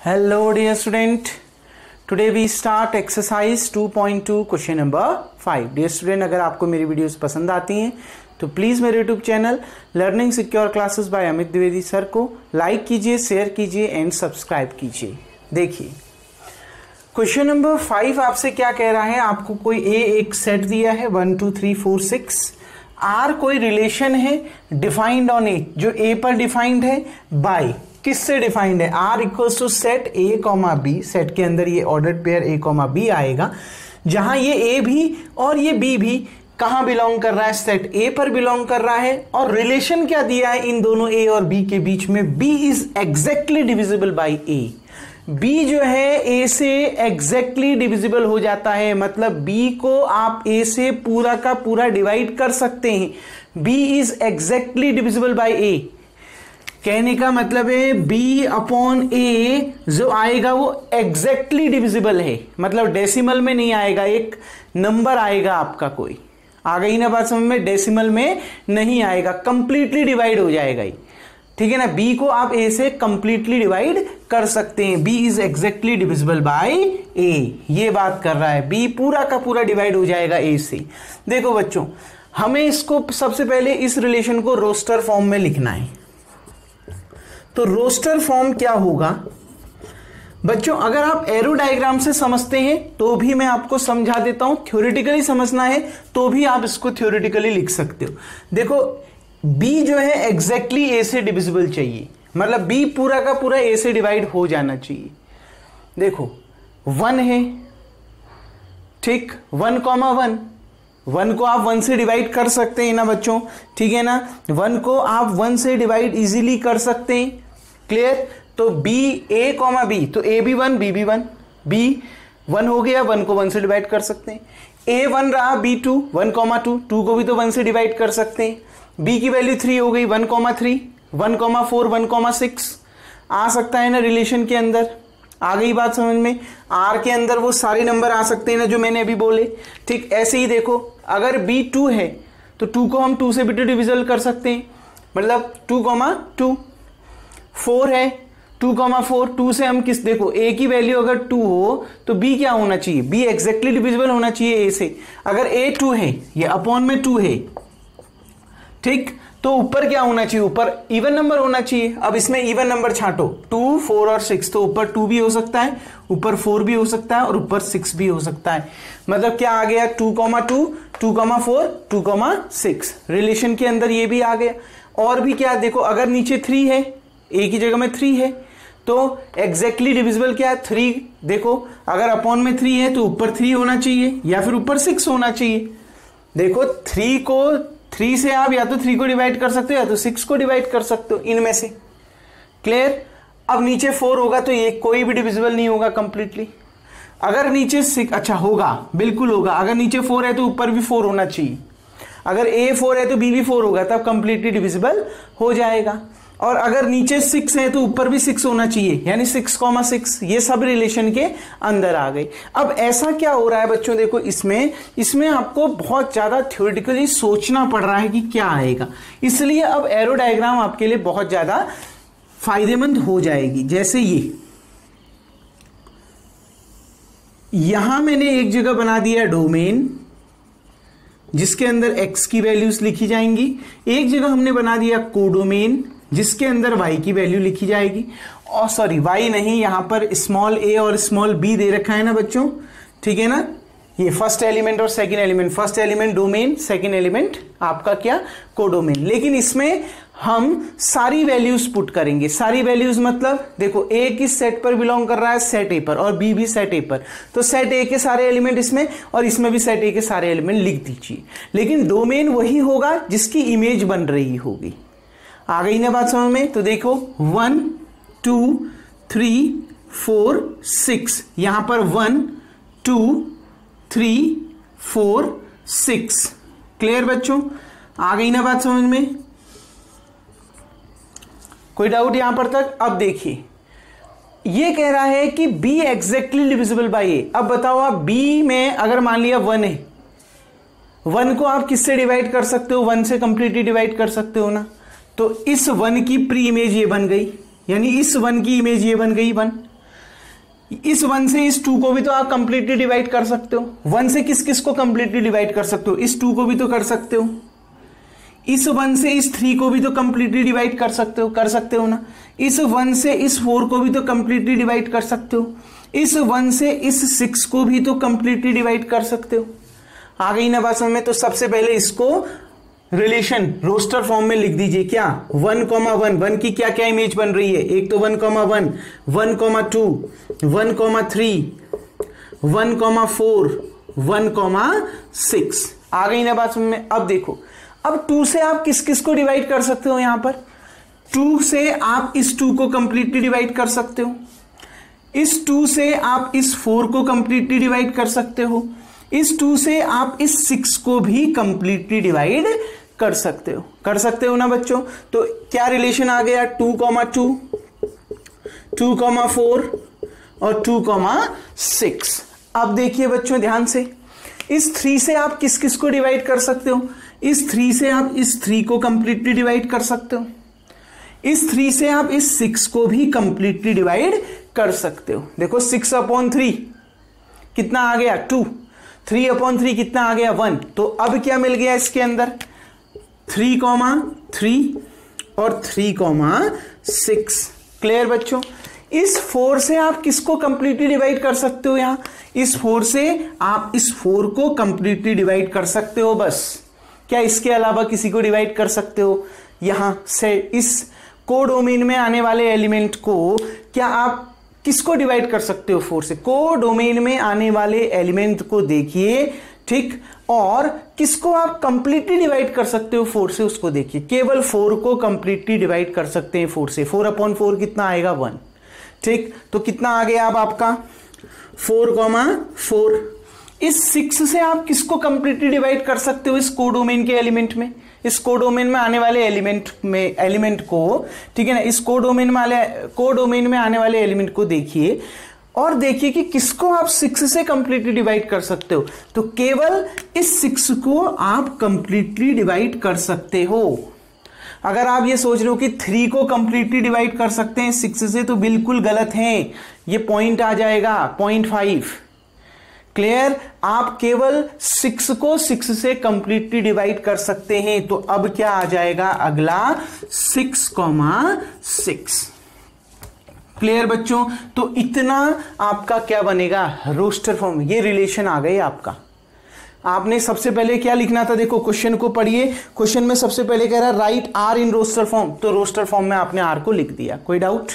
Hello dear student, today we start exercise 2.2 question number 5. Dear student, अगर आपको मेरी videos पसंद आती हैं तो प्लीज़ मेरे YouTube channel learning secure classes bye Amit Dwivedi sir को लाइक कीजिए, शेयर कीजिए एंड सब्सक्राइब कीजिए। देखिए क्वेश्चन नंबर 5 आपसे क्या कह रहा है, आपको कोई एक सेट दिया है 1 2 3 4 6, आर कोई रिलेशन है डिफाइंड ऑन ए, जो ए पर डिफाइंड है बाय किससे डिफाइंड है, R equals to set A comma B. Set के अंदर ये ऑर्डर्ड पेयर ए कॉमा बी आएगा, जहां ये ए भी और ये बी भी कहां बिलोंग कर रहा है, सेट ए पर बिलोंग कर रहा है। और रिलेशन क्या दिया है इन दोनों ए और बी के बीच में, B is exactly divisible by A. B जो है ए से एग्जैक्टली डिविजिबल हो जाता है, मतलब बी को आप ए से पूरा का पूरा डिवाइड कर सकते हैं। B is exactly divisible by a, कहने का मतलब है b अपॉन ए जो आएगा वो एग्जैक्टली डिविजिबल है, मतलब डेसिमल में नहीं आएगा, एक नंबर आएगा आपका कोई। आ गई ना बात समझ में, डेसिमल में नहीं आएगा, कंप्लीटली डिवाइड हो जाएगा ये, ठीक है ना। b को आप a से कंप्लीटली डिवाइड कर सकते हैं, b is exactly divisible by a, ये बात कर रहा है। b पूरा का पूरा डिवाइड हो जाएगा a से। देखो बच्चों, हमें इसको सबसे पहले इस रिलेशन को रोस्टर फॉर्म में लिखना है। तो रोस्टर फॉर्म क्या होगा बच्चों, अगर आप एरो डायग्राम से समझते हैं तो भी मैं आपको समझा देता हूं, थ्योरेटिकली समझना है तो भी आप इसको थ्योरेटिकली लिख सकते हो। देखो b जो है एग्जैक्टली a से डिविजिबल चाहिए, मतलब b पूरा का पूरा a से डिवाइड हो जाना चाहिए। देखो 1 है, ठीक, 1,1, 1 को आप 1 से डिवाइड कर सकते हैं ना बच्चों, ठीक है ना। 1 को आप 1 से डिवाइड इजीली कर सकते हैं, क्लियर। तो b a कॉमा b, तो a भी 1 b भी 1, b 1 हो गया, 1 को 1 से डिवाइड कर सकते हैं। a 1 रहा, b 2, 1,2, 2 को भी तो 1 से डिवाइड कर सकते हैं। b की वैल्यू 3 हो गई, 1,3, 1,4, 1,6 आ सकता है ना रिलेशन के अंदर। आ गई बात समझ में। आर के अंदर वो सारे नंबर आ सकते हैं ना जो मैंने अभी बोले, ठीक। ऐसे ही देखो, अगर b 2 है तो 2 को हम 2 से भी डिविजल कर सकते हैं, मतलब 2,2। 4 है, 2,4, 2 से हम किस, देखो a की वैल्यू अगर 2 हो तो b क्या होना चाहिए, b एग्जैक्टली डिविजिबल होना चाहिए a से। अगर a 2 है, ये अपॉन में 2 है, ठीक, तो ऊपर क्या होना चाहिए, ऊपर इवन नंबर होना चाहिए। अब इसमें इवन नंबर छांटो, 2, 4 और 6, तो ऊपर 2 भी हो सकता है, ऊपर 4 भी हो सकता है और ऊपर 6 भी हो सकता है। मतलब क्या आ गया, 2,2, 2,4, 2,6 रिलेशन के अंदर ये भी आ गया। और भी क्या, देखो अगर नीचे 3 है, a की जगह में 3 है, तो एग्जैक्टली डिविजिबल क्या है, 3। देखो अगर अपॉन में 3 है तो ऊपर 3 होना चाहिए या फिर ऊपर 6 होना चाहिए। देखो 3 से आप या तो 3 को डिवाइड कर सकते हो या तो 6 को डिवाइड कर सकते हो, इनमें से, क्लियर। अब नीचे 4 होगा तो ये कोई भी डिविजिबल नहीं होगा कंप्लीटली। अगर नीचे 6, अच्छा होगा, बिल्कुल होगा। अगर नीचे 4 है तो ऊपर भी 4 होना चाहिए। अगर a 4 है तो b भी 4 होगा, तब कंप्लीटली डिविजिबल हो जाएगा। और अगर नीचे 6 है तो ऊपर भी 6 होना चाहिए, यानी 6,6, ये सब रिलेशन के अंदर आ गई। अब ऐसा क्या हो रहा है बच्चों, देखो इसमें आपको बहुत ज्यादा थ्योरेटिकली सोचना पड़ रहा है कि क्या आएगा, इसलिए अब एरो डायग्राम आपके लिए बहुत ज्यादा फायदेमंद हो जाएगी। जैसे यहां मैंने एक जगह बना दिया डोमेन जिसके अंदर x की वैल्यूज लिखी जाएंगी, एक जगह हमने बना दिया कोडोमेन जिसके अंदर y की वैल्यू लिखी जाएगी। और सॉरी y नहीं, यहां पर स्मॉल a और स्मॉल b दे रखा है ना बच्चों, ठीक है ना। ये फर्स्ट एलिमेंट और second element, first element domain, second element आपका क्या, कोडोमेन। लेकिन इसमें हम सारी वैल्यूज पुट करेंगे। सारी वैल्यूज मतलब देखो a किस सेट पर बिलोंग कर रहा है, सेट a पर, और b भी सेट a पर, तो सेट a के सारे एलिमेंट इसमें और इसमें भी सेट a के सारे एलिमेंट लिख दीजिए। लेकिन डोमेन वही होगा जिसकी इमेज बन रही होगी। आ गई ना बात समझ में। तो देखो 1 2 3 4 6, यहां पर 1 2 3 4 6, क्लियर बच्चों। आ गई ना बात समझ में, कोई डाउट यहां पर तक। अब देखिए ये कह रहा है कि b exactly divisible by a। अब बताओ आप b में अगर मान लिया 1 है, 1 को आप किससे डिवाइड कर सकते हो, 1 से कंप्लीटली डिवाइड कर सकते हो ना। तो इस 1 की प्री इमेज ये बन गई, यानी इस 1 की इमेज ये बन गई 1। इस 1 से इस 2 को भी तो आप कंप्लीटली डिवाइड कर सकते हो। 1 से किस किस को कंप्लीटली डिवाइड कर सकते हो, इस 2 को भी तो कर सकते हो। इस 1 से इस 3 को भी तो कंप्लीटली डिवाइड कर सकते हो ना। इस 1 से इस 4 को भी तो कंप्लीटली डिवाइड कर सकते हो। इस 1 से इस 6 को भी तो कंप्लीटली डिवाइड कर सकते हो। आ गई ना बात समझ में। तो सबसे पहले इसको रिलेशन रोस्टर फॉर्म में लिख दीजिए। क्या 1,1 1 की क्या क्या इमेज बन रही है, एक तो 1,1 1,2 1,3 1,4 1,6। आ गई ना बात समझ में। अब देखो, अब 2 से आप किस किस को डिवाइड कर सकते हो, यहां पर 2 से आप इस 2 को कंप्लीटली डिवाइड कर सकते हो। इस 2 से आप इस 4 को कंप्लीटली डिवाइड कर सकते हो। इस 2 से आप इस 6 को भी कंप्लीटली डिवाइड कर सकते हो ना बच्चों। तो क्या रिलेशन आ गया, 2,2 2,4 और 2,6। अब देखिए बच्चों ध्यान से, इस 3 से आप किस किस को डिवाइड कर सकते हो, इस 3 से आप इस 3 को कंप्लीटली डिवाइड कर सकते हो। इस 3 से आप इस 6 को भी कंप्लीटली डिवाइड कर सकते हो। देखो 6/3 कितना आ गया 2, 3/3 कितना आ गया 1। तो अब क्या मिल गया इसके अंदर 3,3 और 3,6। क्लियर बच्चों। इस 4 से आप किसको कंप्लीटली डिवाइड कर सकते हो, यहां इस 4 से आप इस 4 को कंप्लीटली डिवाइड कर सकते हो बस। क्या इसके अलावा किसी को डिवाइड कर सकते हो, यहां से इस कोडोमेन में आने वाले एलिमेंट को क्या आप किसको डिवाइड कर सकते हो, 4 से। कोडोमेन में आने वाले एलिमेंट को देखिए, ठीक, और किसको आप कंप्लीटली डिवाइड कर सकते हो 4 से, उसको देखिए। केवल 4 को कंप्लीटली डिवाइड कर सकते हैं 4 से। 4/4 कितना आएगा 1, ठीक। तो कितना आ गया अब आपका 4,4। इस 6 से आप किसको कंप्लीटली डिवाइड कर सकते हो, इस कोडोमेन के एलिमेंट में, इस कोडोमेन में आने वाले एलिमेंट को, ठीक है ना। इस कोडोमेन में आने वाले एलिमेंट को देखिए और देखिए कि किसको आप 6 से कंप्लीटली डिवाइड कर सकते हो। तो केवल इस 6 को आप कंप्लीटली डिवाइड कर सकते हो। अगर आप ये सोच रहे हो कि 3 को कंप्लीटली डिवाइड कर सकते हैं 6 से, तो बिल्कुल गलत है। ये पॉइंट आ जाएगा 0.5। क्लियर। आप केवल 6 को 6 से कंप्लीटली डिवाइड कर सकते हैं। तो अब क्या आ जाएगा अगला 6,6। क्लियर बच्चों। तो इतना आपका क्या बनेगा, रोस्टर फॉर्म। ये रिलेशन आ गए आपका। आपने सबसे पहले क्या लिखना था, देखो क्वेश्चन को पढ़िए। क्वेश्चन में सबसे पहले कह रहा है write R in roster form, तो रोस्टर फॉर्म में आपने आर को लिख दिया, कोई डाउट।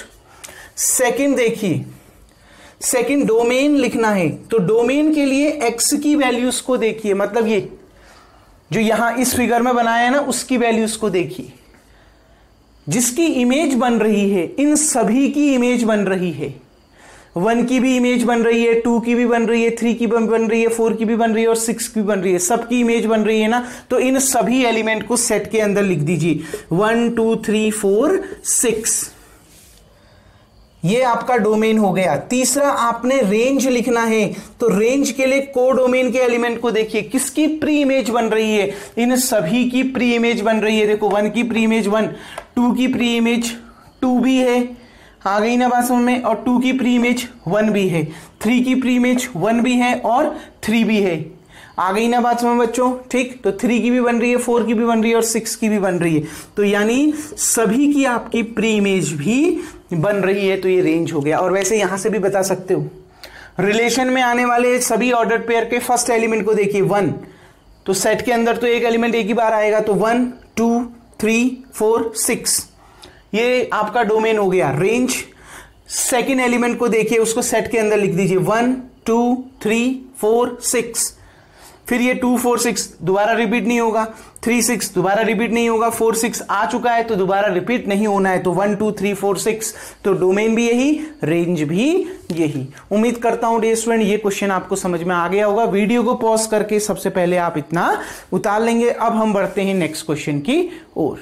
सेकंड देखिए, सेकंड डोमेन लिखना है। तो डोमेन के लिए एक्स की वैल्यूज को देखिए, मतलब ये जो यहां इस फिगर में बनाया है ना, उसकी वैल्यूज को देखिए। जिसकी इमेज बन रही है, इन सभी की इमेज बन रही है। 1 की भी इमेज बन रही है, 2 की भी बन रही है, 3 की भी बन रही है, 4 की भी बन रही है और 6 की भी बन रही है। सबकी इमेज बन रही है ना। तो इन सभी एलिमेंट को सेट के अंदर लिख दीजिए 1 2 3 4 6। ये आपका डोमेन हो गया। तीसरा आपने रेंज लिखना है। तो रेंज के लिए कोडोमेन के एलिमेंट को देखिए, किसकी प्री इमेज बन रही है, इन सभी की प्री इमेज बन रही है। देखो 1 की प्री इमेज 1, 2 की प्री इमेज 2 भी है, आ गई ना बात समझ में, और 2 की प्री इमेज 1 भी है, 3 की प्री इमेज 1 भी है और 3 भी है, आ गई ना बात समझ बच्चों, ठीक। तो 3 की भी बन रही है, 4 की भी बन रही है और 6 की भी बन रही है। तो यानी सभी की आपकी प्री इमेज भी बन रही है। तो ये रेंज हो गया। और वैसे यहां से भी बता सकते हो, रिलेशन में आने वाले सभी ऑर्डर पेयर के फर्स्ट एलिमेंट को देखिए 1, तो सेट के अंदर तो एक एलिमेंट एक ही बार आएगा। तो 1 2 3 4 6 ये आपका डोमेन हो गया। रेंज सेकेंड एलिमेंट को देखिए, उसको सेट के अंदर लिख दीजिए 1 2 3 4 6। फिर ये 2 4 6 दोबारा रिपीट नहीं होगा, 3 6 दोबारा रिपीट नहीं होगा, 4 6 आ चुका है तो दोबारा रिपीट नहीं होना है। तो 1 2 3 4 6, तो डोमेन भी यही, रेंज भी यही। उम्मीद करता हूं डियर स्टूडेंट ये क्वेश्चन आपको समझ में आ गया होगा। वीडियो को पॉज करके सबसे पहले आप इतना उतार लेंगे। अब हम बढ़ते हैं नेक्स्ट क्वेश्चन की ओर।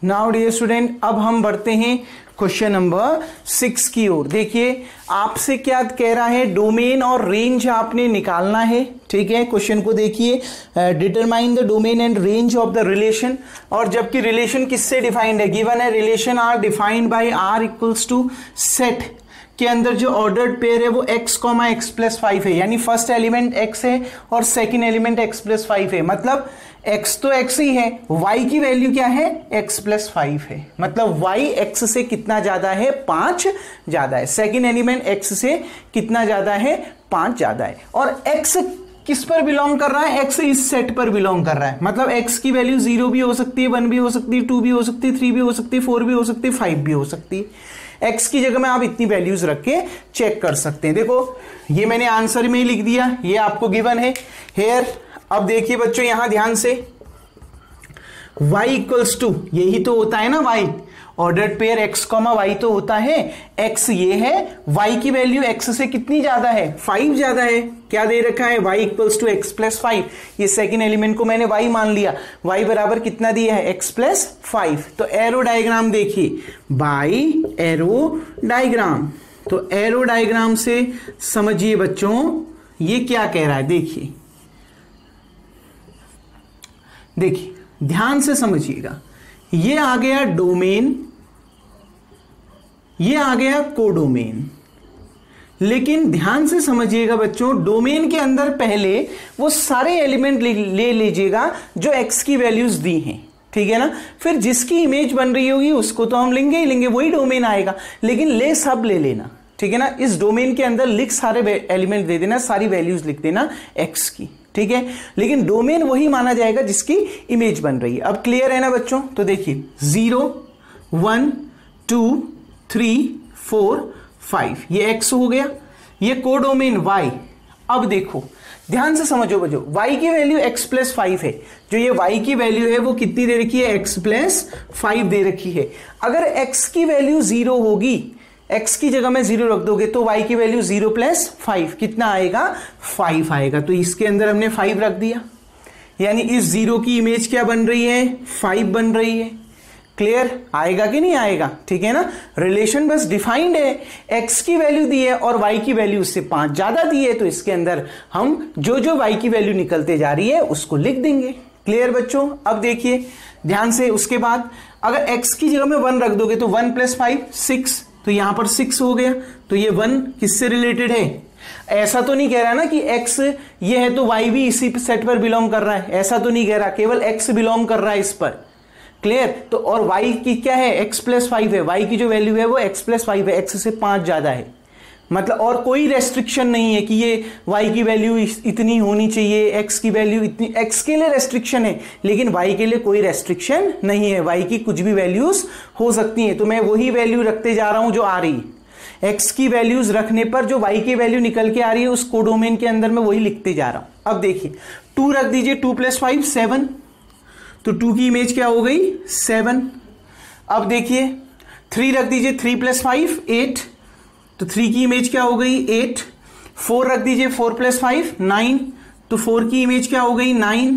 नाउ डियर स्टूडेंट अब हम बढ़ते हैं क्वेश्चन नंबर 6 की ओर। देखिए आपसे क्या कह रहा है, डोमेन और रेंज आपने निकालना है, ठीक है। क्वेश्चन को देखिए, determine the domain and range of the relation. और जबकि रिलेशन किससे डिफाइंड है, गिवन है relation R defined by R equals to set के अंदर जो ऑर्डर्ड पेयर है वो x, x प्लस 5 है, यानी फर्स्ट एलिमेंट x है और सेकंड एलिमेंट x प्लस 5 है, मतलब x तो x ही है, y की वैल्यू क्या है x प्लस 5 है, मतलब y x से कितना ज्यादा है 5 ज्यादा है, सेकंड एलिमेंट x से कितना ज्यादा है 5 ज्यादा है, और x किस पर बिलोंग कर रहा है, x इस सेट पर बिलोंग कर रहा है, मतलब x की वैल्यू 0 भी हो सकती है, 1 भी हो सकती है, 2 भी हो सकती है, 3 भी हो सकती है, 4 भी हो सकती है, 5 भी हो सकती है। x की जगह में आप इतनी वैल्यूज रख के चेक कर सकते हैं। देखो ये मैंने आंसर में ही लिख दिया, ये आपको गिवन है हेयर। अब देखिए बच्चों यहां ध्यान से, y इक्वल्स टू, यही तो होता है ना y, ordered pair x, y तो होता है, x ये है, y की वैल्यू x से कितनी ज्यादा है 5 ज्यादा है, क्या दे रखा है y equals to x plus 5, ये सेकेंड एलिमेंट को मैंने y मान लिया, y बराबर कितना दिया है x प्लस 5। तो एरो डायग्राम देखिए, बाई एरो डायग्राम, तो एरो डायग्राम से समझिए बच्चों ये क्या कह रहा है, देखिए देखिए ध्यान से समझिएगा, ये आ गया डोमेन, ये आ गया कोडोमेन, लेकिन ध्यान से समझिएगा बच्चों, डोमेन के अंदर पहले वो सारे एलिमेंट ले लीजिएगा जो x की वैल्यूज दी हैं, ठीक है ना, फिर जिसकी इमेज बन रही होगी उसको तो हम लेंगे ही लेंगे, वही डोमेन आएगा, लेकिन ले सब ले लेना, ठीक है ना, इस डोमेन के अंदर लिख सारे एलिमेंट दे देना, सारी वैल्यूज लिख देना x की, ठीक है, लेकिन डोमेन वही माना जाएगा जिसकी इमेज बन रही है। अब क्लियर है ना बच्चों, तो देखिए 0 1 2 3 4 5 ये x हो गया, ये कोडोमेन y। अब देखो ध्यान से समझो बच्चों, y की वैल्यू x प्लस 5 है, जो ये y की वैल्यू है वो कितनी दे रखी है x प्लस 5 दे रखी है। अगर x की वैल्यू 0 होगी, x की जगह में 0 रख दोगे तो y की वैल्यू 0 प्लस 5 कितना आएगा 5 आएगा, तो इसके अंदर हमने 5 रख दिया, यानी इस 0 की इमेज क्या बन रही है 5 बन रही है। क्लियर आएगा कि नहीं आएगा, ठीक है ना, रिलेशन बस डिफाइंड है, x की वैल्यू दी है और y की वैल्यू उससे 5 ज्यादा दी है, तो इसके अंदर हम जो जो y की वैल्यू निकलते जा रही है उसको लिख देंगे। क्लियर बच्चों, अब देखिए ध्यान से, उसके बाद अगर x की जगह में 1 रख दोगे तो 1 प्लस 5 6, तो यहां पर 6 हो गया, तो ये 1 किससे रिलेटेड है, ऐसा तो नहीं कह रहा ना कि x ये है तो y भी इसी सेट पर बिलोंग कर रहा है, ऐसा तो नहीं कह रहा, केवल x बिलोंग कर रहा है इस पर। क्लियर, तो और y की क्या है x प्लस 5 है, y की जो वैल्यू है वो x प्लस 5 है, x से 5 ज्यादा है, मतलब और कोई रेस्ट्रिक्शन नहीं है कि ये y की वैल्यू इतनी होनी चाहिए, x की वैल्यू इतनी, x के लिए रेस्ट्रिक्शन है लेकिन y के लिए कोई रेस्ट्रिक्शन नहीं है, y की कुछ भी वैल्यूज हो सकती हैं, तो मैं वही वैल्यू रखते जा रहा हूं जो आ रही है, x की वैल्यूज रखने पर जो y की वैल्यू निकल के आ रही है उस कोडोमेन के अंदर मैं वही लिखते जा रहा हूं। अब देखिए 2 रख दीजिए, 2 प्लस 5 7, तो 2 की इमेज क्या हो गई 7। अब देखिए 3 रख दीजिए, 3 प्लस 5 8, तो 3 की इमेज क्या हो गई 8। 4 रख दीजिए, 4 प्लस 5 9, तो 4 की इमेज क्या हो गई 9,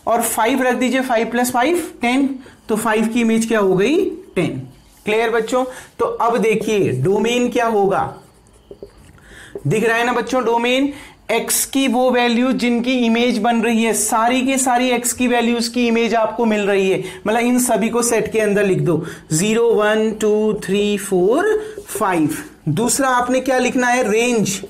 और 5 रख दीजिए, 5 प्लस 5 10, तो 5 की इमेज क्या हो गई 10। क्लियर बच्चों, तो अब देखिए डोमेन क्या होगा, दिख रहा है ना बच्चों, डोमेन x की वो वैल्यू जिनकी इमेज बन रही है, सारी की सारी x की वैल्यूज की इमेज आपको मिल रही है, मतलब इन सभी को सेट के अंदर लिख दो 0 1 2 3 4 5। दूसरा आपने क्या लिखना है, रेंज,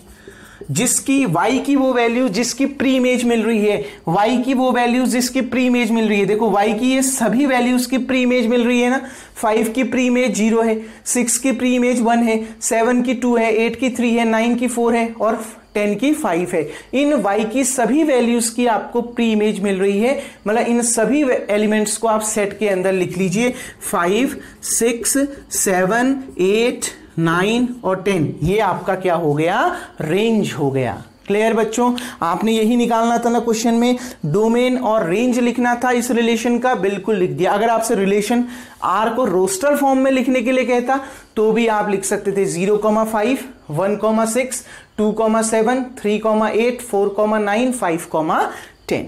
जिसकी y की वो वैल्यू जिसकी प्री इमेज मिल रही है, y की वो वैल्यू जिसकी प्री इमेज मिल रही है, देखो y की ये सभी वैल्यूज की प्री इमेज मिल रही है ना, 5 की प्री इमेज 0 है, 6 की प्री इमेज 1 है, 7 की 2 है, 8 की 3 है, 9 की 4 है और 10 की 5 है। इन y की सभी वैल्यूज की आपको प्री इमेज मिल रही है, मतलब इन सभी एलिमेंट्स को आप सेट के अंदर लिख लीजिए 5 6 7 8 9 और 10, ये आपका क्या हो गया रेंज हो गया। क्लियर बच्चों, आपने यही निकालना था ना क्वेश्चन में, डोमेन और रेंज लिखना था इस रिलेशन का, बिल्कुल लिख दिया। अगर आपसे रिलेशन आर को रोस्टर फॉर्म में लिखने के लिए कहता तो भी आप लिख सकते थे 0,5 1,6 2,7 3,8 4,9 5,10।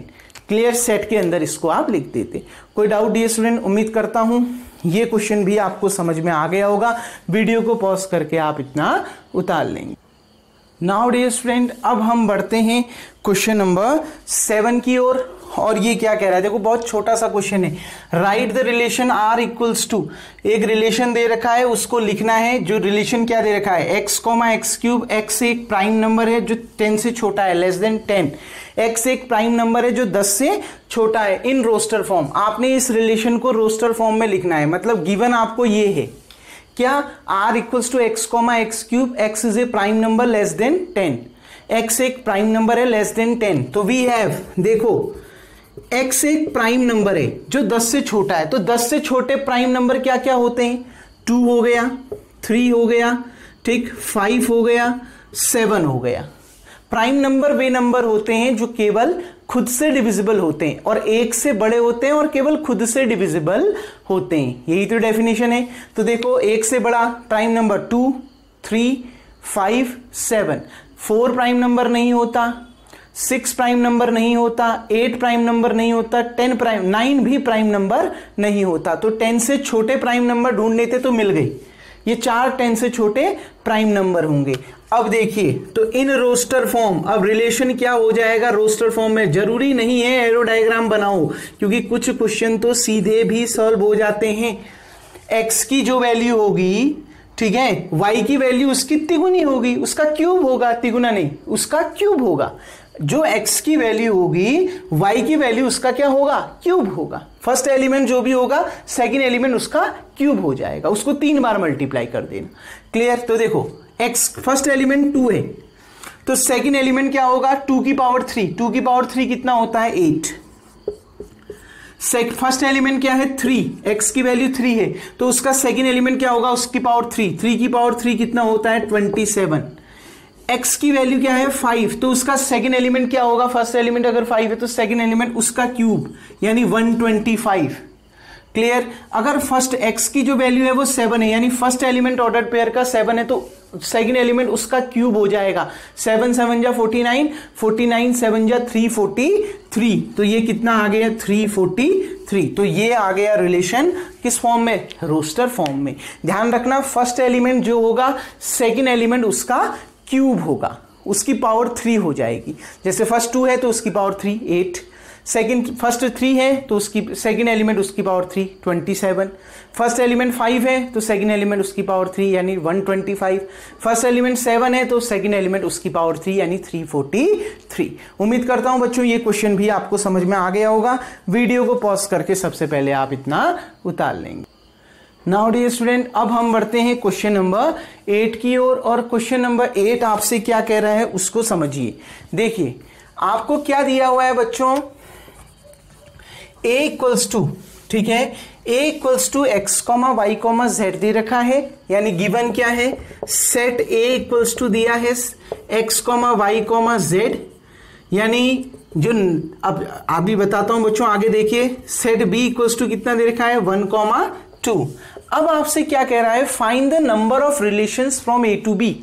क्लियर, सेट के अंदर इसको आप लिख देते। कोई डाउट डियर स्टूडेंट, उम्मीद करता हूं ये क्वेश्चन भी आपको समझ में आ गया होगा, वीडियो को पॉज करके आप इतना उतार लेंगे। नाउ डियर स्टूडेंट, अब हम बढ़ते हैं क्वेश्चन नंबर 7 की ओर। और ये क्या कह रहा है, देखो बहुत छोटा सा क्वेश्चन है, write the relation R equals to, एक रिलेशन दे रखा है उसको लिखना है। जो रिलेशन क्या दे रखा है, x comma x cube, x एक प्राइम नंबर है जो 10 से छोटा है, लेस देन 10, x एक प्राइम नंबर है जो 10 से छोटा है, इन रोस्टर फॉर्म। आपने इस रिलेशन को रोस्टर फॉर्म में लिखना है, मतलब गिवन आपको ये है क्या, r equals to x comma x cube, x is a prime number less than 10, x एक प्राइम नंबर है लेस देन 10। तो वी हैव, देखो x एक प्राइम नंबर है जो 10 से छोटा है, तो 10 से छोटे प्राइम नंबर क्या क्या होते हैं, 2 हो गया, 3 हो गया, ठीक, 5 हो गया, 7 हो गया। प्राइम नंबर वे नंबर होते हैं जो केवल खुद से डिविजिबल होते हैं और एक से बड़े होते हैं और केवल खुद से डिविजिबल होते हैं, यही तो डेफिनेशन है। तो देखो एक से बड़ा प्राइम नंबर 2, 3, 5, 7, 4 प्राइम नंबर नहीं होता, 6 प्राइम नंबर नहीं होता, 8 प्राइम नंबर नहीं होता, 9 भी प्राइम नंबर नहीं होता। तो 10 से छोटे प्राइम नंबर ढूंढ लेते तो मिल गई, ये 4 10 से छोटे प्राइम नंबर होंगे। अब देखिए, तो इन रोस्टर फॉर्म, अब रिलेशन क्या हो जाएगा रोस्टर फॉर्म में, जरूरी नहीं है एरो डायग्राम बनाओ, क्योंकि कुछ क्वेश्चन तो सीधे भी सॉल्व हो जाते हैं। एक्स की जो वैल्यू होगी, ठीक है, y की वैल्यू उसकी तिगुनी होगी, उसका क्यूब होगा, तिगुना नहीं उसका क्यूब होगा। जो x की वैल्यू होगी y की वैल्यू उसका क्या होगा, क्यूब होगा। फर्स्ट एलिमेंट जो भी होगा सेकंड एलिमेंट उसका क्यूब हो जाएगा, उसको 3 बार मल्टीप्लाई कर देना। क्लियर। तो देखो x फर्स्ट एलिमेंट 2 है, तो सेकंड एलिमेंट क्या होगा, 2 की पावर 3, 2 की पावर 3 कितना होता है, 8। फर्स्ट एलिमेंट क्या है, 3, x की वैल्यू 3 है, तो उसका सेकंड एलिमेंट क्या होगा, उसकी पावर 3, 3 की पावर 3 कितना होता है, 27। x की वैल्यू क्या है, 5, तो उसका सेकंड एलिमेंट क्या होगा, फर्स्ट एलिमेंट अगर 5 है तो सेकंड एलिमेंट उसका क्यूब यानी 125। क्लियर। अगर फर्स्ट x की जो वैल्यू है वो 7 है, यानी फर्स्ट एलिमेंट ऑर्डर पेयर का 7 है, तो सेकंड एलिमेंट उसका क्यूब हो जाएगा, 7 7 जा 49, 49 7 जा 343, तो ये कितना आ गया, 343। तो ये आ गया रिलेशन किस फॉर्म में, रोस्टर फॉर्म में। ध्यान रखना फर्स्ट एलिमेंट जो होगा सेकंड एलिमेंट उसका क्यूब होगा, उसकी पावर 3 हो जाएगी। जैसे फर्स्ट 2 है तो उसकी पावर 3 8, सेकंड फर्स्ट 3 है तो उसकी सेकंड एलिमेंट उसकी पावर 3 27, फर्स्ट एलिमेंट 5 है तो सेकंड एलिमेंट उसकी पावर 3 यानी 125, फर्स्ट एलिमेंट 7 है तो सेकंड एलिमेंट उसकी पावर 3 यानी 343। उम्मीद करता हूं बच्चों ये क्वेश्चन भी आपको समझ में आ गया होगा। वीडियो को पॉज करके सबसे पहले आप इतना उतार लेंगे। नाउ डियर स्टूडेंट, अब हम बढ़ते हैं क्वेश्चन नंबर 8 की ओर, और क्वेश्चन नंबर 8 आपसे क्या कह रहा है उसको समझिए। देखिए आपको क्या दिया हुआ है बच्चों, a इक्वल्स टू, ठीक है, a equals to x comma y comma z दे रखा है, यानी गिवन क्या है, सेट a इक्वल्स टू दिया है x comma y comma z, यानी जो अब अभी बताता हूं बच्चों, आगे देखिए, सेट b इक्वल्स टू कितना दे रखा है, 1,2। अब आपसे क्या कह रहा है, find the number of relations from a to b,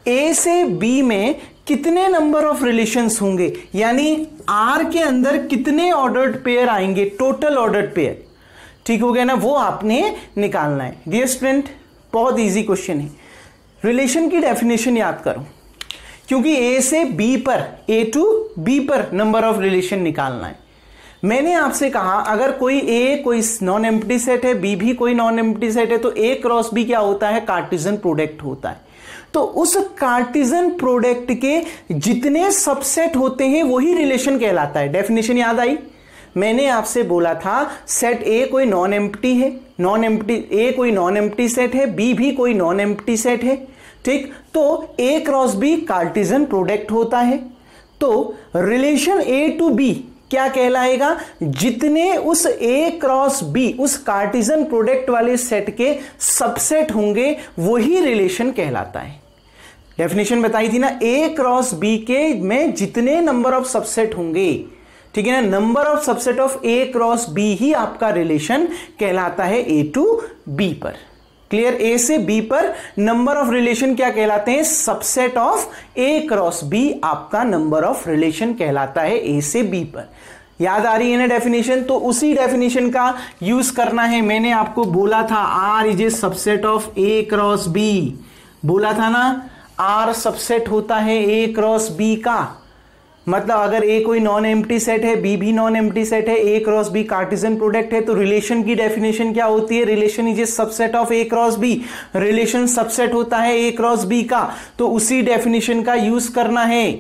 a से b में कितने नंबर ऑफ रिलेशंस होंगे, यानी R के अंदर कितने ऑर्डर्ड पेयर आएंगे, टोटल ऑर्डर्ड पेयर, ठीक हो गया ना, वो आपने निकालना है। डियर स्टूडेंट बहुत इजी क्वेश्चन है, रिलेशन की डेफिनेशन याद करो, क्योंकि A से B पर, A टू B पर नंबर ऑफ रिलेशन निकालना है। मैंने आपसे कहा अगर कोई A कोई नॉन एम्प्टी सेट है, B भी कोई नॉन एम्प्टी सेट है, तो A क्रॉस B क्या होता है, कार्टेशियन प्रोडक्ट होता है। तो उस कार्टेशियन प्रोडक्ट के जितने सबसेट होते हैं वही रिलेशन कहलाता है। डेफिनेशन याद आई, मैंने आपसे बोला था सेट A कोई नॉन एम्प्टी है, नॉन एम्प्टी A कोई नॉन एम्प्टी सेट है, B भी कोई नॉन एम्प्टी सेट है, ठीक, तो A cross B Cartesian product होता है। तो रिलेशन A टू B क्या कहलाएगा, जितने उस A क्रॉस B उस कार्टेशियन प्रोडक्ट वाले सेट के सबसेट होंगे वही रिलेशन कहलाता है। डेफिनेशन बताई थी ना, A क्रॉस B के में जितने नंबर ऑफ सबसेट होंगे, ठीक है ना, number of subset of A cross B ही आपका रिलेशन कहलाता है A टू B पर। क्लियर। A से B पर नंबर ऑफ रिलेशन क्या कहलाते हैं, subset of A cross B आपका नंबर ऑफ रिलेशन कहलाता है A से B पर। याद आ रही है ना डेफिनेशन, तो उसी डेफिनेशन का यूज करना है। मैंने आपको बोला था R is a subset of A cross B, बोला था ना, R सबसेट होता है A क्रॉस B का, मतलब अगर ए कोई नॉन एम्प्टी सेट है, बी भी नॉन एम्प्टी सेट है, A cross B Cartesian product है, तो रिलेशन की डेफिनेशन क्या होती है? Relation is a subset of A cross B. Relation subset होता है ए क्रॉस बी का, तो उसी डेफिनेशन का यूज करना है।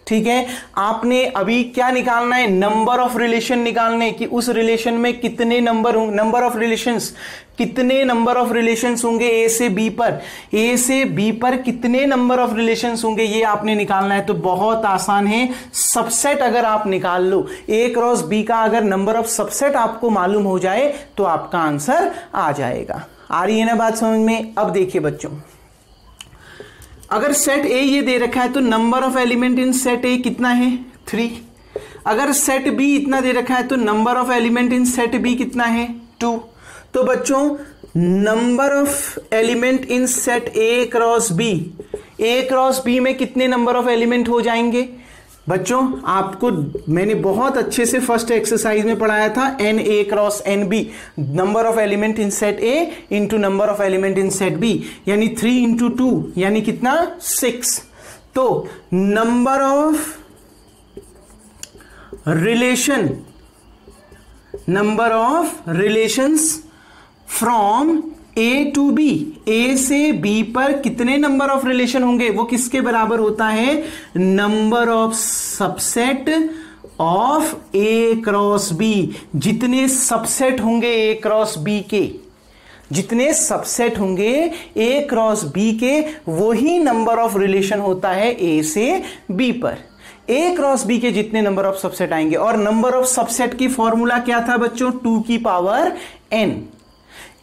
ठीक है, आपने अभी क्या निकालना है? नंबर ऑफ रिलेशन निकालने कि उस रिलेशन में कितने नंबर होंगे, नंबर ऑफ रिलेशंस, कितने नंबर ऑफ रिलेशंस होंगे ए से बी पर, ए से बी पर कितने नंबर ऑफ रिलेशंस होंगे, ये आपने निकालना है। तो बहुत आसान है, सबसेट अगर आप निकाल लो ए क्रॉस बी का, अगर नंबर ऑफ सबसेट आपको मालूम हो जाए तो आपका आंसर आ जाएगा। आ रही है ना बात समझ में? अब देखिए बच्चों, अगर सेट ए ये दे रखा है तो number of element in set ए कितना है? 3। अगर सेट बी इतना दे रखा है तो number of element in set B कितना है? 2। तो बच्चों number of element in set A cross B, A cross B में कितने नंबर ऑफ एलिमेंट हो जाएंगे? बच्चों आपको मैंने बहुत अच्छे से फर्स्ट एक्सरसाइज में पढ़ाया था, n a cross n b, number of element in set a into number of element in set b, यानी 3 इंटू 2 यानी कितना? 6। तो number of relation, number of relations from A to b, a से b पर कितने नंबर ऑफ रिलेशन होंगे? वो किसके बराबर होता है? Number of subset of A cross B. जितने सबसेट होंगे ए क्रॉस बी के, जितने सबसेट होंगे ए क्रॉस बी के, वही नंबर ऑफ रिलेशन होता है ए से बी पर। ए क्रॉस बी के जितने नंबर ऑफ सबसेट आएंगे, और नंबर ऑफ सबसेट की फॉर्मूला क्या था बच्चों? 2 की पावर n।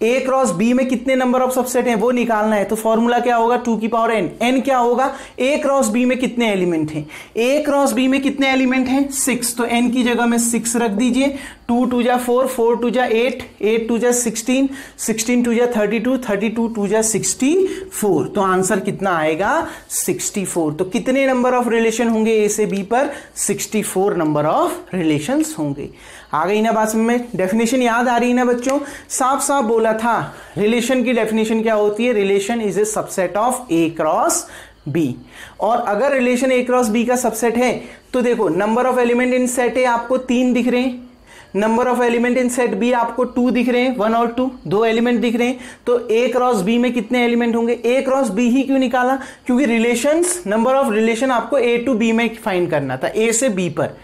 ए क्रॉस बी में कितने नंबर ऑफ सबसेट हैं वो निकालना है, तो फॉर्मूला क्या होगा? 2 की पावर n। n क्या होगा? ए क्रॉस बी में कितने एलिमेंट हैं? ए क्रॉस बी में कितने एलिमेंट हैं? 6। तो n की जगह में 6 रख दीजिए। 2 2 जा 4, 4 2 जा 8, 8 2 जा 16, 16 2 जा 32, 32 2 जा 64। तो आंसर कितना आएगा? 64। तो कितने नंबर ऑफ रिलेशन होंगे ए से बी पर? 64 नंबर ऑफ रिलेशंस होंगे। आ गई ना बात में? डेफिनेशन याद आ रही है ना बच्चों? साफ साफ बोला था, रिलेशन की डेफिनेशन क्या होती है? Relation is a subset of A cross B. और अगर रिलेशन ए क्रॉस बी का सबसेट है तो देखो, number of element in set A आपको 3 दिख रहे हैं, number of element in set B आपको 2 दिख रहे हैं, 1 और 2, 2 एलिमेंट दिख रहे हैं। तो ए क्रॉस बी में कितने एलिमेंट होंगे? ए क्रॉस बी ही क्यों निकाला? क्योंकि रिलेशंस, नंबर ऑफ रिलेशन आपको ए टू बी में फाइंड करना था, ए से बी पर,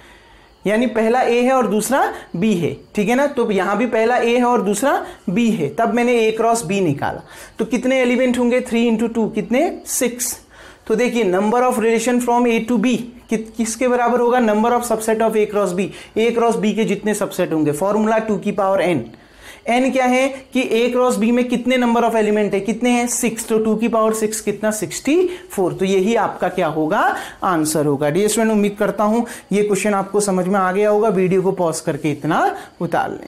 यानी पहला ए है और दूसरा बी है। ठीक है ना? तो यहां भी पहला ए है और दूसरा बी है, तब मैंने ए क्रॉस बी निकाला। तो कितने एलिमेंट होंगे? 3 इंटू 2 कितने? 6। तो देखिए number of relation from A to B किसके बराबर होगा? Number of subset of A cross B. A cross B के जितने सबसेट होंगे, फॉर्मूला 2 की पावर n। n क्या है कि ए क्रॉस बी में कितने नंबर ऑफ एलिमेंट है? कितने हैं? 6। तो 2 की पावर 6 कितना? 64। तो यही आपका क्या होगा? आंसर होगा। डियर स्टूडेंट, उम्मीद करता हूं ये क्वेश्चन आपको समझ में आ गया होगा। वीडियो को पॉज करके इतना उतार लें।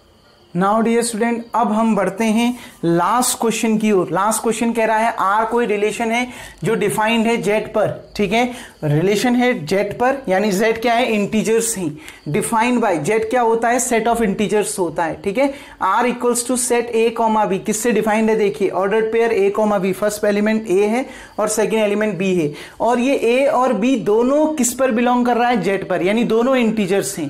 नाउ डियर स्टूडेंट, अब हम बढ़ते हैं लास्ट क्वेश्चन की ओर। लास्ट क्वेश्चन कह रहा है आर कोई रिलेशन है जो डिफाइंड है जेड पर। ठीक है, रिलेशन है जेड पर, यानी जेड क्या है? Integers he. Defined by Z क्या होता है? सेट ऑफ इंटीजर्स होता है। ठीक है, R equals to set A comma b. किससे डिफाइंड है? देखिए, ordered pair A comma b. First element a है और सेकेंड एलिमेंट बी है, और ये ए और बी दोनों किस पर बिलोंग कर रहा है? जेड पर, यानी दोनों इंटीजर्स हैं।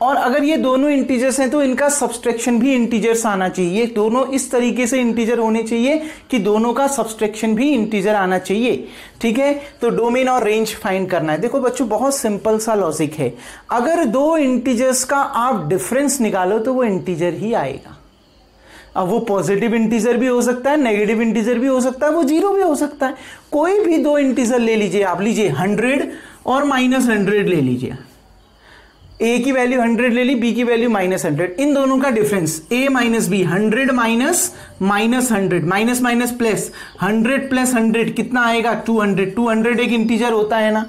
और अगर ये दोनों इंटीजर्स हैं तो इनका सब्सट्रैक्शन भी इंटीजर्स आना चाहिए। ये दोनों इस तरीके से इंटीजर होने चाहिए कि दोनों का सब्सट्रैक्शन भी इंटीजर आना चाहिए। ठीक है, तो डोमेन और रेंज फाइंड करना है। देखो बच्चों, बहुत सिंपल सा लॉजिक है। अगर दो इंटीजर्स का आप डिफरेंस निकालो तो वो इंटीजर ही आएगा। अब वो पॉजिटिव इंटीजर भी हो सकता है, नेगेटिव इंटीजर भी हो सकता है, वो जीरो भी हो सकता है। कोई भी दो इंटीजर ले लीजिए, आप लीजिए 100 और -100 ले लीजिए। ए की वैल्यू 100 ले ली, बी की वैल्यू -100। इन दोनों का difference a minus b, 100 minus -100, minus minus plus, 100 plus 100 कितना आएगा? 200। 200 एक इंटीजर होता है ना।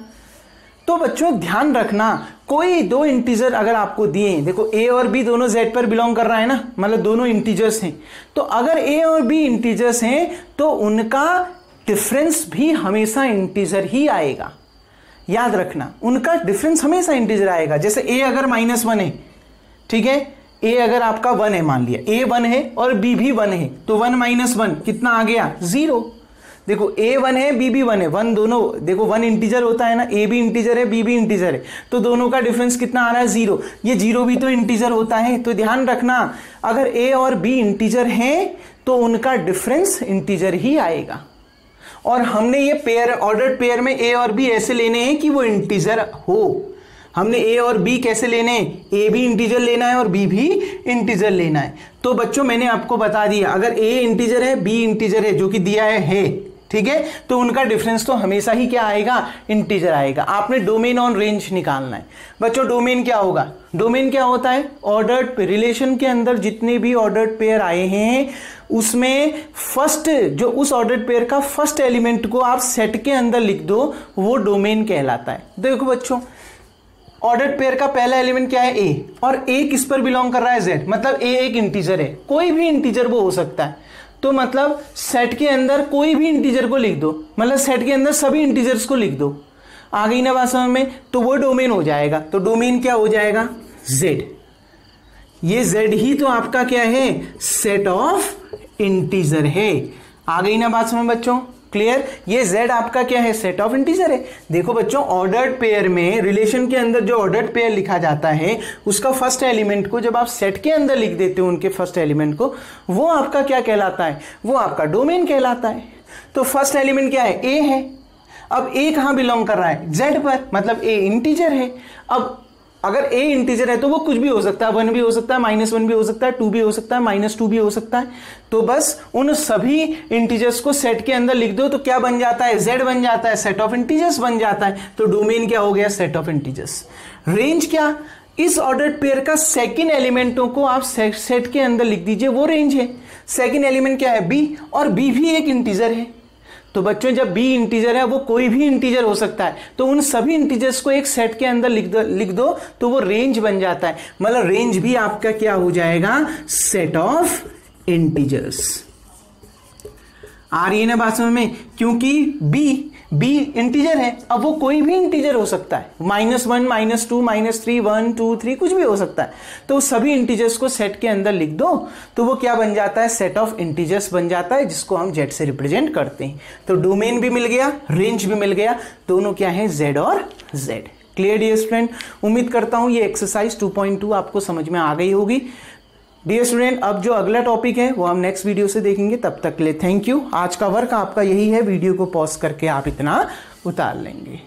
तो बच्चों ध्यान रखना, कोई दो इंटीजर अगर आपको दिए, देखो ए और बी दोनों जेड पर बिलोंग कर रहा है ना, मतलब दोनों इंटीजर्स हैं। तो अगर ए और बी इंटीजर्स हैं तो उनका डिफरेंस भी हमेशा इंटीजर ही आएगा। याद रखना, उनका डिफरेंस हमेशा इंटीजर आएगा। जैसे ए अगर -1 है, ठीक है, ए अगर आपका 1 है, मान लिया ए 1 है और बी भी 1 है, तो 1 - 1 कितना आ गया? 0। देखो a 1 है b भी 1 है, 1 दोनों, देखो 1 इंटीजर होता है ना, a भी इंटीजर है b भी इंटीजर है, तो दोनों का डिफरेंस कितना आ रहा है 0। ये 0 भी तो इंटीजर होता है, तो ध्यान रखना अगर a और b इंटीजर हैं तो उनका डिफरेंस इंटीजर ही आएगा। और हमने ये पेयर, ऑर्डर्ड पेयर में a और b ऐसे लेने हैं कि वो इंटीजर हो। हमने a और b कैसे लेने हैं, a भी इंटीजर लेना है और b भी इंटीजर लेना है। तो बच्चों मैंने आपको बता दिया अगर a इंटीजर है b इंटीजर है जो कि दिया है, ठीक है, तो उनका डिफरेंस तो हमेशा ही क्या आएगा, इंटीजर आएगा। आपने डोमेन ऑन रेंज निकालना है। बच्चों डोमेन क्या होगा, डोमेन क्या होता है, ऑर्डर्ड रिलेशन के अंदर जितने भी ऑर्डर्ड पेयर आए हैं उसमें फर्स्ट, जो उस ऑर्डर्ड पेयर का फर्स्ट एलिमेंट को आप सेट के अंदर लिख दो, वो डोमेन कहलाता है। देखो बच्चों ऑर्डर्ड पेयर का पहला एलिमेंट क्या है a, और a किस पर बिलोंग कर रहा है z, मतलब a एक इंटीजर है, कोई भी इंटीजर वो हो सकता है। तो मतलब सेट के अंदर कोई भी इंटीजर को लिख दो, मतलब सेट के अंदर सभी इंटीजर्स को लिख दो। आ गई ना बात समझ में, तो वो डोमेन हो जाएगा। तो डोमेन क्या हो जाएगा z, ये z ही तो आपका क्या है, सेट ऑफ इंटीजर है। आ गई ना बात समझ बच्चों, क्लियर। ये z आपका क्या है, सेट ऑफ इंटीजर है। देखो बच्चों ऑर्डर्ड पेयर में, रिलेशन के अंदर जो ऑर्डर्ड पेयर लिखा जाता है उसका फर्स्ट एलिमेंट को जब आप सेट के अंदर लिख देते हो उनके फर्स्ट एलिमेंट को, वो आपका क्या कहलाता है, वो आपका डोमेन कहलाता है। तो फर्स्ट एलिमेंट क्या है, a है। अब a कहां बिलोंग कर रहा है, z पर, मतलब a इंटीजर है। अब अगर a इंटीजर है तो वो कुछ भी हो सकता है, 1 भी हो सकता है, -1 भी हो सकता है, 2 भी हो सकता है, -2 भी हो सकता है। तो बस उन सभी इंटीजर्स को सेट के अंदर लिख दो तो क्या बन जाता है, z बन जाता है, सेट ऑफ इंटीजर्स बन जाता है। तो डोमेन क्या हो गया, सेट ऑफ इंटीजर्स। रेंज क्या, इस ऑर्डर्ड पेयर का सेकंड एलिमेंटों को आप सेट के अंदर लिख दीजिए, वो रेंज है। सेकंड एलिमेंट क्या है, b, और b भी एक इंटीजर है। तो बच्चों जब b इंटीजर है वो कोई भी इंटीजर हो सकता है, तो उन सभी इंटीजर्स को एक सेट के अंदर लिख दो तो वो रेंज बन जाता है। मतलब रेंज भी आपका क्या हो जाएगा, सेट ऑफ इंटीजर्स। आ रही है ना बात समझ में, क्योंकि b इंटीजर है, अब वो कोई भी इंटीजर हो सकता है, -1 -2 -3 1 2 3 कुछ भी हो सकता है। तो सभी इंटीजर्स को सेट के अंदर लिख दो तो वो क्या बन जाता है, सेट ऑफ इंटीजर्स बन जाता है, जिसको हम z से रिप्रेजेंट करते हैं। तो डोमेन भी मिल गया, रेंज भी मिल गया, दोनों क्या है, z और z। क्लियर डियर स्टूडेंट, उम्मीद करता हूं ये एक्सरसाइज 2.2 आपको समझ में आ गई होगी। डियर स्टूडेंट अब जो अगला टॉपिक है वो हम नेक्स्ट वीडियो से देखेंगे, तब तक के लिए थैंक यू। आज का वर्क आपका यही है, वीडियो को पॉज करके आप इतना उतार लेंगे।